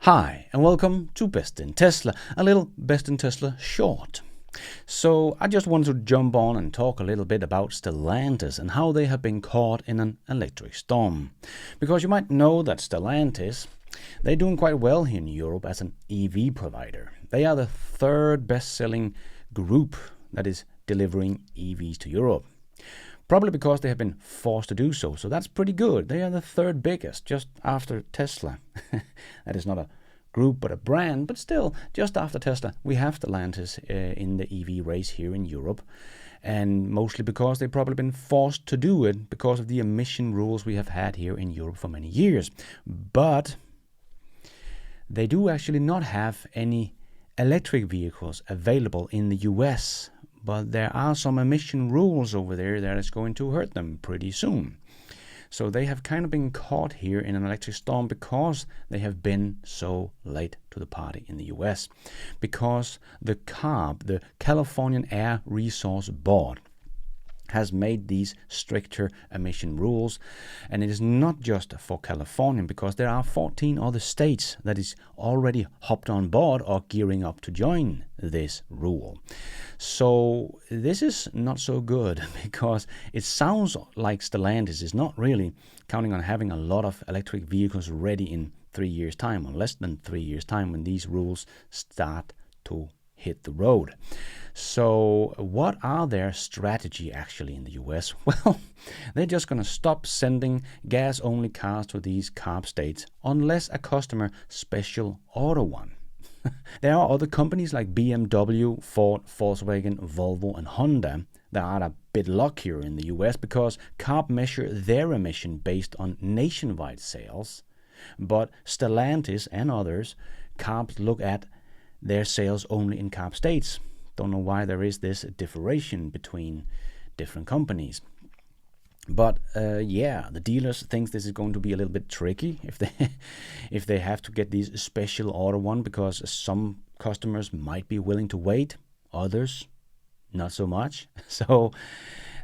Hi, and welcome to Best in Tesla, a little Best in Tesla short. So I just wanted to jump on and talk a little bit about Stellantis and how they have been caught in an electric storm. Because you might know that Stellantis, they're doing quite well here in Europe as an EV provider. They are the third best-selling group that is delivering EVs to Europe. Probably because they have been forced to do so. So that's pretty good. They are the third biggest, just after Tesla. That is not a group, but a brand. But still, just after Tesla, we have Stellantis in the EV race here in Europe. And mostly because they've probably been forced to do it because of the emission rules we have had here in Europe for many years. But they do actually not have any electric vehicles available in the US. But there are some emission rules over there that is going to hurt them pretty soon. So they have kind of been caught here in an electric storm because they have been so late to the party in the US. Because the CARB, the Californian Air Resource Board, has made these stricter emission rules, and it is not just for California because there are 14 other states that is already hopped on board or gearing up to join this rule. So this is not so good because it sounds like Stellantis is not really counting on having a lot of electric vehicles ready in 3 years' time, or less than 3 years' time, when these rules start to hit the road. So what are their strategy actually in the US? Well, they're just going to stop sending gas-only cars to these CARB states unless a customer special order one. There are other companies like BMW, Ford, Volkswagen, Volvo and Honda that are a bit luckier in the US because CARB measure their emission based on nationwide sales. But Stellantis and others, CARB look at their sales only in CARB states. Don't know why there is this differentiation between different companies. But the dealers think this is going to be a little bit tricky if they have to get these special order one, because some customers might be willing to wait, others not so much. So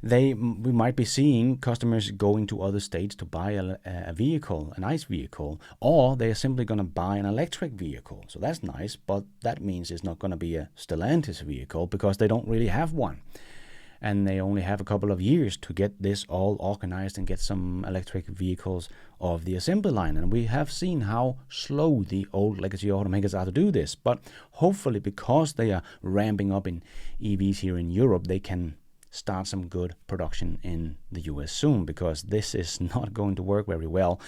we might be seeing customers going to other states to buy a vehicle, an ICE vehicle, or they are simply going to buy an electric vehicle. So that's nice, but that means it's not going to be a Stellantis vehicle because they don't really have one. And they only have a couple of years to get this all organized and get some electric vehicles off the assembly line. And we have seen how slow the old legacy automakers are to do this. But hopefully, because they are ramping up in EVs here in Europe, they can start some good production in the US soon, because this is not going to work very well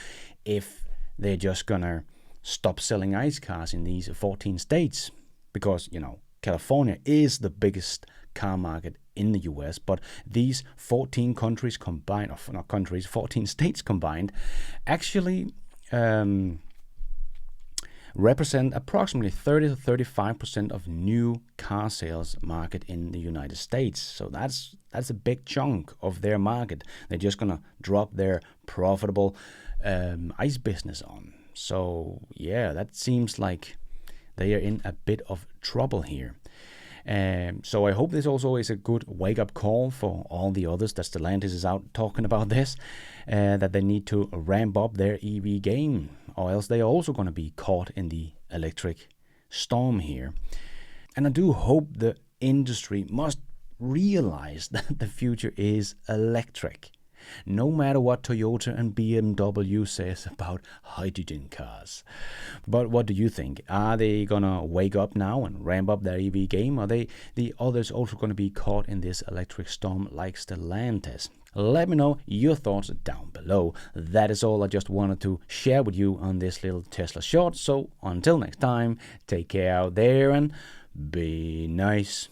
if they're just gonna stop selling ICE cars in these 14 states, because California is the biggest car market in the US, but these 14 countries combined, or not countries, 14 states combined, actually represent approximately 30 to 35% of new car sales market in the United States. So that's a big chunk of their market. They're just gonna drop their profitable ICE business on. So yeah, that seems like they are in a bit of trouble here. So I hope this also is a good wake-up call for all the others that Stellantis is out talking about this, that they need to ramp up their EV game, or else they are also going to be caught in the electric storm here. And I do hope the industry must realize that the future is electric, no matter what Toyota and BMW says about hydrogen cars. But what do you think? Are they gonna wake up now and ramp up their EV game? Are the others also gonna be caught in this electric storm like Stellantis? Let me know your thoughts down below. That is all I just wanted to share with you on this little Tesla short. So until next time, take care out there and be nice.